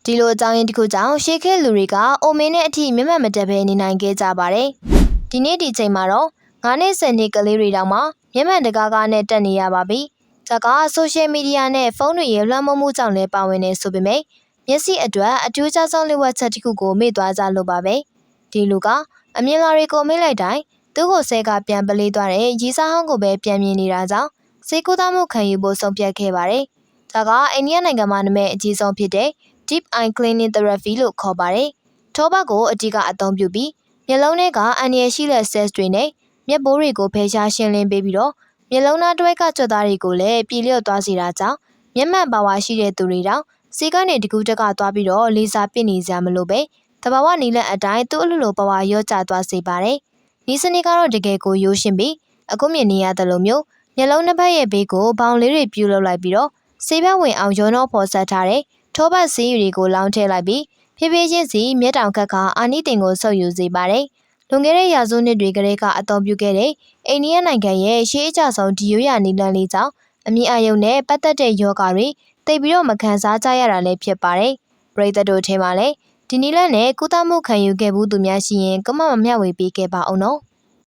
ဒီလိုအကြောင်းရင်းတစ်ခုကြောင့်ရှေးခေတ်လူတွေကအိုမင်းနဲ့အထိမျက်မှန်မတက်ဘဲနေနိုင်ခဲ့ကြပါတယ်။ဒီနေ့ဒီချိန်မှာတော့9နှစ်10နှစ်ကလေးတွေတောင်မှမျက်မှန်တကားကားနဲ့တက်နေရပါပြီ။ဒါကဆိုရှယ်မီဒီယာနဲ့ဖုန်းတွေရဲ့လွှမ်းမိုးမှုကြောင့်လည်းပါဝင်နေဆိုပေမဲ့မျက်စိအတွက်အထူးခြားဆုံးလက်ဝတ်ချက်တစ်ခုကိုမေ့သွားကြလို့ပါပဲ။ဒီလူကအမြင်လာတွေကိုမေ့လိုက်တိုင်းသူ့ကိုဆဲကပြန်ပလေးသွားတဲ့ရီစာဟောင်းကိုပဲပြန်မြင်နေတာကြောင့်စေကူသားမှုခံယူဖို့ဆုံးဖြတ်ခဲ့ပါတယ်။ဒါကအိန္ဒိယနိုင်ငံမှာနာမည်အကြီးဆုံးဖြစ်တဲ့ Deep Eye Cleaning Therapy လို့ခေါ်ပါတယ်။ထောပတ်ကိုအဓိကအသုံးပြုပြီးမျက်လုံးထဲကအန္တရာယ်ရှိတဲ့ cells တွေနဲ့မျက်ပိုးတွေကိုဖယ်ရှားရှင်းလင်းပေးပြီးတော့မျက်လုံးသားတွဲကကြွက်သားတွေကိုလည်းပြည်လျော့သွားစေတာကြောင့်မျက်မှန်ပါဝါရှိတဲ့သူတွေတောင်စီကနေတကူတက်ကသွားပြီးတော့လေစာပစ်နေကြမလို့ပဲတဘာဝနီလက်အတိုင်းသူ့အလိုလိုပါဝါရော့ကျသွားစေပါတယ်။ဒီစနစ်ကတော့တကယ်ကိုရိုးရှင်းပြီးအခုမြင်နေရတယ်လို့မျိုးမျက်လုံးနှစ်ဖက်ရဲ့ဘေးကိုဘောင်လေးတွေပြုတ်လောက်လိုက်ပြီးတော့ဆေးဘက်ဝင်အောင်ရောနှောဖော်ဆက်ထားတဲ့ထောပတ်ဆေးရည်တွေကိုလောင်းထည့်လိုက်ပြီးဖြည်းဖြည်းချင်းစီမျက်တောင်ခက်ကအာနိသင်ကိုဆုပ်ယူစေပါတယ်။လွန်ခဲ့တဲ့ရာစုနှစ်တွေကလေးကအသုံးပြုခဲ့တဲ့အိန္ဒိယနိုင်ငံရဲ့ရှေးအကျဆုံးဒီရိုးရာနီလန်းလေးကြောင့်အမြင်အာရုံနဲ့ပတ်သက်တဲ့ယောဂတွေသိပြီးတော့မခံစားကြရတာလည်းဖြစ်ပါတယ်။ပရိသတ်တို့ထဲမှာလည်းဒီနီလန်းနဲ့ကုသမှုခံယူခဲ့မှုသူများရှိရင်ကမ္ဘာမမျှဝေပေးခဲ့ပါအောင်နော်။